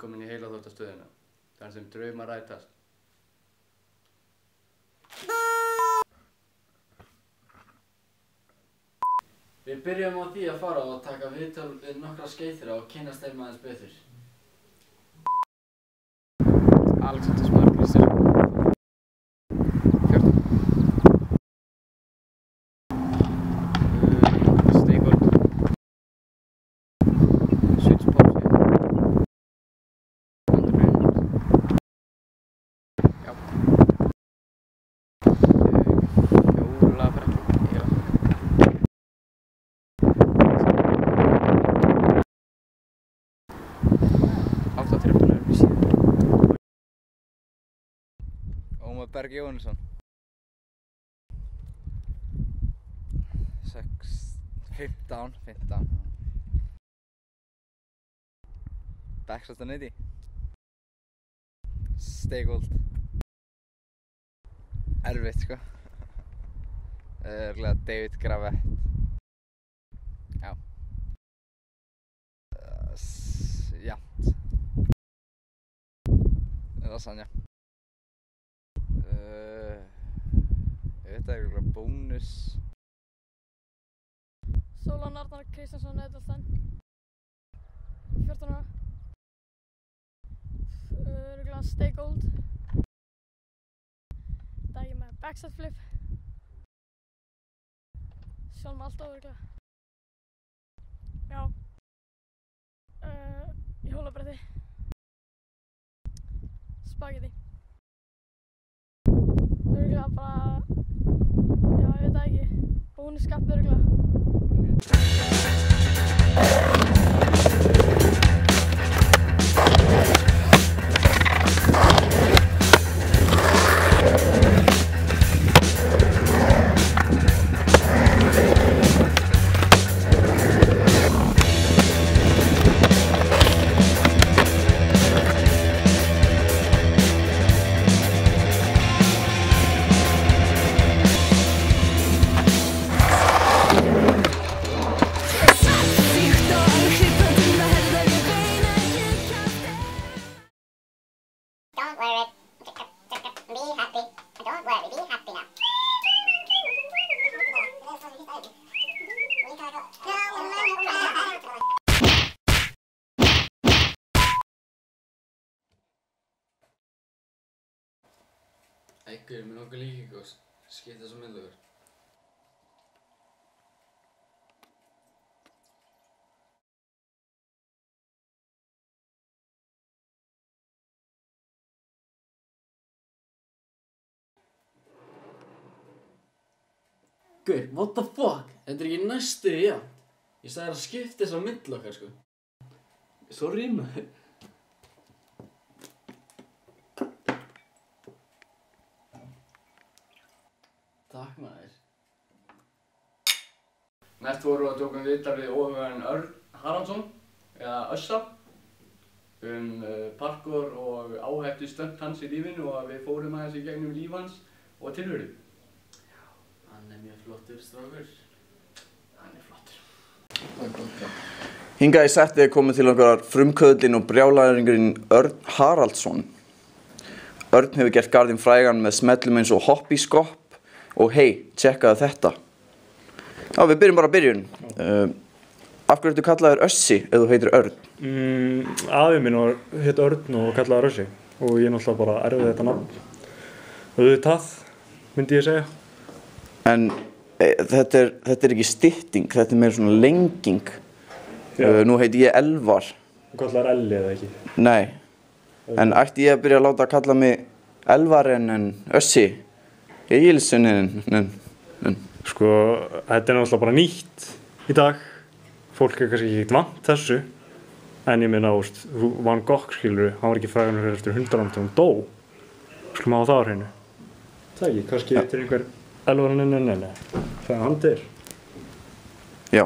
Velkomin í Heilaþvottastöðina, þar sem draumar rætast. Við byrjum á því að fara og taka viðtöl við nokkra skeyþira og kynnast þeim aðeins betur. Alexander Smári Kristjánsson 14 Steikholt 70 pásu Já Hjólabrekki Já 8-13 við síðan Ómar Berg Jóhannesson 15 Backshot neyti Steikholt Erfitt sko Örugglega David Gravett Já Jafnt Lasagna Ég veit ekki eitthvað bónus Sólon Arnar Kristjánsson Eðalstein 14 ára Örugglega Steikholt Dagi með backside flip Sjálfum alltaf örugglega Já Hjólabretti Spagetti Örugglega bara Já, ég veit það ekki bónuskapp örugglega Don't worry. Be happy. Don't worry. Be happy now. Einhver með nokkuð líking og skipta svo myndlugur. Guð, what the fuck? Þetta ekki næstu jafnt. Ég sagði að skipta þess á milli okkar sko. Sorry maður. Takk maður. Næst vorum við að tóka viðtal við óhugaveginn Örn Haraldsson, eða Össa, parkour og áhættu stönd hans í lífinu og við fórum aðeins í gegnum líf hans og tilveru. Hann mjög flottur strákur. Hann flottur. Hingað í settið komið til okkar frumkvöðlinn og brjálæðingurinn Örn Haraldsson. Örn hefur gert garðinn frægan með smellum eins og hopp í skopp og hei, tjekkaðu þetta. Já, við byrjum bara að byrjun. Af hverju ertu kallaður Össi ef þú heitir Örn? Afi minn heit Örn og kallaður Össi og ég náttúrulega bara erfði þetta nafn. Auðvitað, myndi ég segja. En þetta er ekki stytting, þetta er meira svona lenging. Nú heiti ég Elvar. Þú kallaður Elli eða ekki? Nei, en ætti ég að byrja að láta að kalla mig Elvar en Össi? Egilsson. Sko, þetta er náttúrulega bara nýtt í dag. Fólk kannski ekki vant þessu. En ég meina, Van Gogh, skilurðu, hann var ekki frægur fyrir eftir 100 árum til hann dó. Skulum hafa það á hreinu. Það ekki, kannski til einhver Elvar nei. Það er hann til. Já.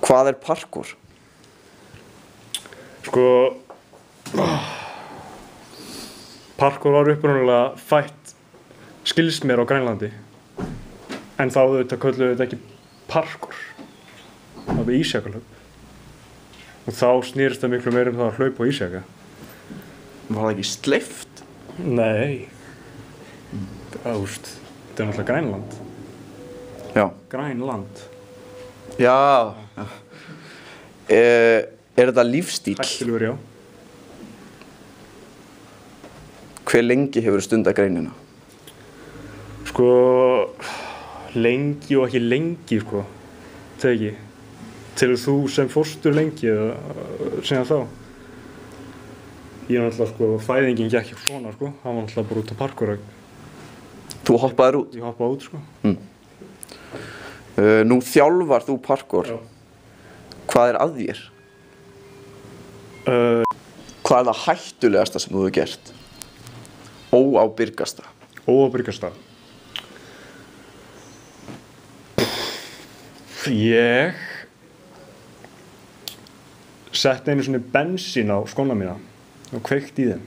Hvað er parkour? Sko, parkour var upprunalega fætt skilst mér á Grænlandi. En þá auðvitað kölluðu þetta ekki parkour. Það var ísjakalöp. Og þá snýrist það miklu meira það að hlaupa á ísjaka. Var það ekki sleift? Nei. Þetta er náttúrulega Grænland. Já. Grænland. Já. Er þetta lífstíl? Hættulegur, já. Hve lengi hefur stundað greinina? Sko, lengi og ekki lengi, sko. Það ekki. Telur þú sem fóstur lengi eða segja þá? Ég náttúrulega, sko, fæðingin gekk ekki svona, sko. Það var náttúrulega bara út á parkour. Þú hoppaðir út? Ég hoppaði út, sko. Nú þjálfar þú parkour. Já. Hvað er að þér? Hvað er það hættulegasta sem þú hefur gert? Óábyrgasta. Óábyrgasta. Ég setti einu svona bensín á skóna mína og kveikti í þeim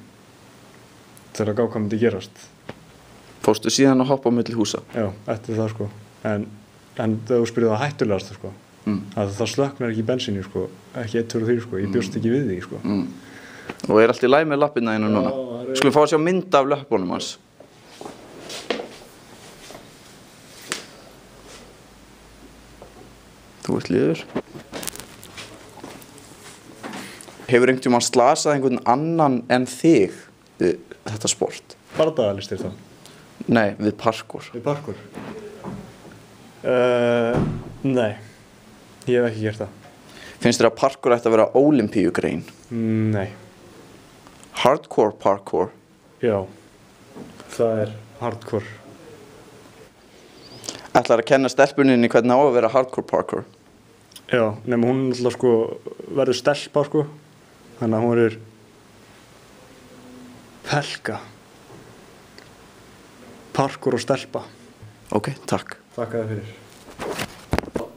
til að gá hvað myndi gerast. Fórstu síðan að hoppa á milli húsa? Já, eftir það, sko. En þegar þú spyrir það hættulegasta, sko. Að það slöknar ekki í bensíni, sko. Ekki 1, 2 og 3, sko. Ég bjóst ekki við því, sko. Og er allt í lagi með lappirna þínar núna? Skulum fá að sjá mynd af löppunum hans. Þú ert liður. Hefur einhvern tímann slasað einhvern annan en þig við þetta sport? Bardagalistir þá? Nei, við parkour. Við parkour? Nei. Ég hef ekki gert það. Finnst þér að parkour ætti að vera ólympíugrein? Nei. Hardcore parkour? Já. Það er hardcore. Ætlar að kenna stelpuninni hvernig á að vera hardcore parkour? Já, nema hún alltaf, sko, verður stelpa, sko. Þannig að hún verður pelka. Parkour og stelpa. Ok, takk. Þakka þér fyrir.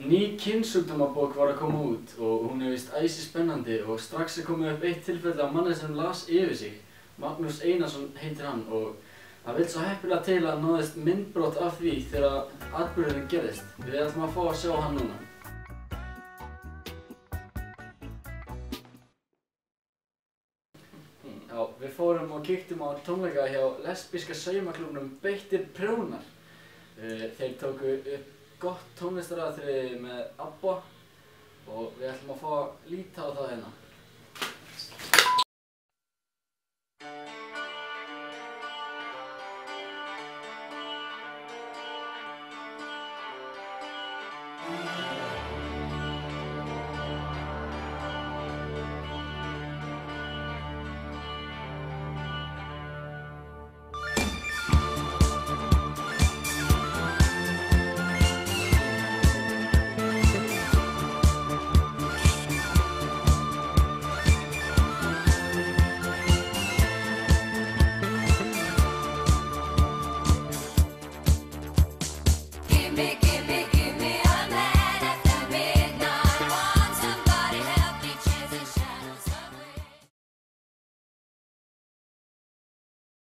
Ný kynnsjúkdómabók var að koma út og hún er víst æsi spennandi og strax er komið upp eitt tilfelli af manni sem las yfir sig. Magnús Einarsson heitir hann og það vill svo heppilega til að náðist myndbrot af því þegar atburðurinn gerðist. Við ætlum að fá að sjá hann núna. Já, við fórum og kíktum á tónleika hjá lesbíska saumaklúbbnum Beittir Prjónar. Þeir tóku upp gott tónlistaratriði með ABBA og við ætlum að fá að líta á það hérna.